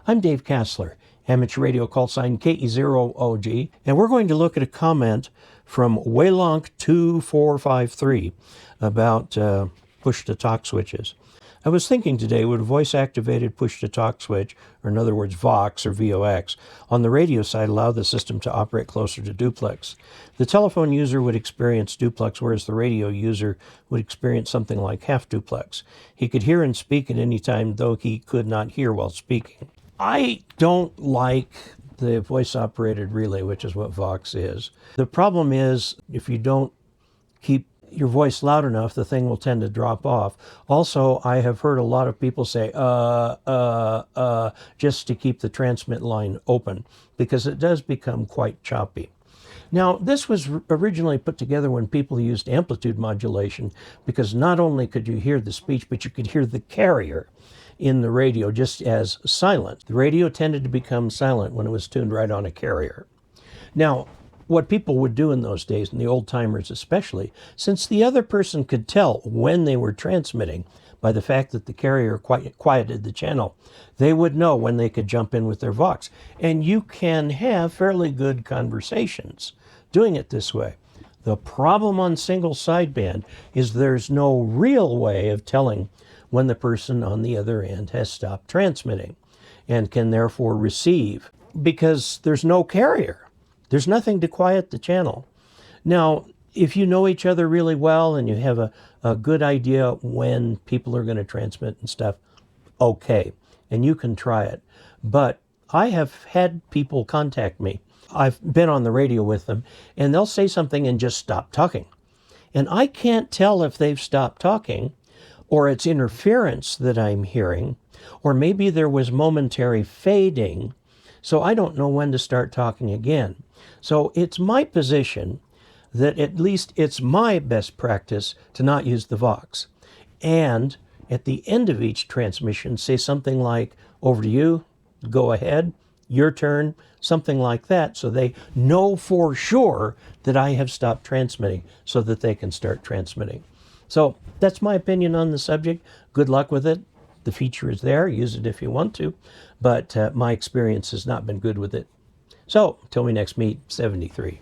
I'm Dave Casler, amateur radio call sign KE0OG, and we're going to look at a comment from Waylonk2453 about push-to-talk switches. I was thinking today, would a voice-activated push-to-talk switch, or in other words VOX or VOX, on the radio side allow the system to operate closer to duplex? The telephone user would experience duplex, whereas the radio user would experience something like half duplex. He could hear and speak at any time, though he could not hear while speaking. I don't like the voice-operated relay, which is what VOX is. The problem is, if you don't keep your voice loud enough, the thing will tend to drop off. Also, I have heard a lot of people say, just to keep the transmit line open, because it does become quite choppy. Now, this was originally put together when people used amplitude modulation, because not only could you hear the speech, but you could hear the carrier in the radio just as silent. The radio tended to become silent when it was tuned right on a carrier. Now, what people would do in those days, and the old timers especially, since the other person could tell when they were transmitting by the fact that the carrier quieted the channel, they would know when they could jump in with their VOX. And you can have fairly good conversations doing it this way. The problem on single sideband is there's no real way of telling when the person on the other end has stopped transmitting and can therefore receive, because there's no carrier. There's nothing to quiet the channel. Now, if you know each other really well and you have a good idea when people are going to transmit and stuff, okay, and you can try it. But I have had people contact me. I've been on the radio with them, and they'll say something and just stop talking. And I can't tell if they've stopped talking, or it's interference that I'm hearing, or maybe there was momentary fading, so I don't know when to start talking again. So it's my position that at least it's my best practice to not use the VOX. And at the end of each transmission, say something like, over to you, go ahead, your turn, something like that, so they know for sure that I have stopped transmitting so that they can start transmitting. So that's my opinion on the subject. Good luck with it. The feature is there. Use it if you want to. But my experience has not been good with it. So, till we next meet, 73.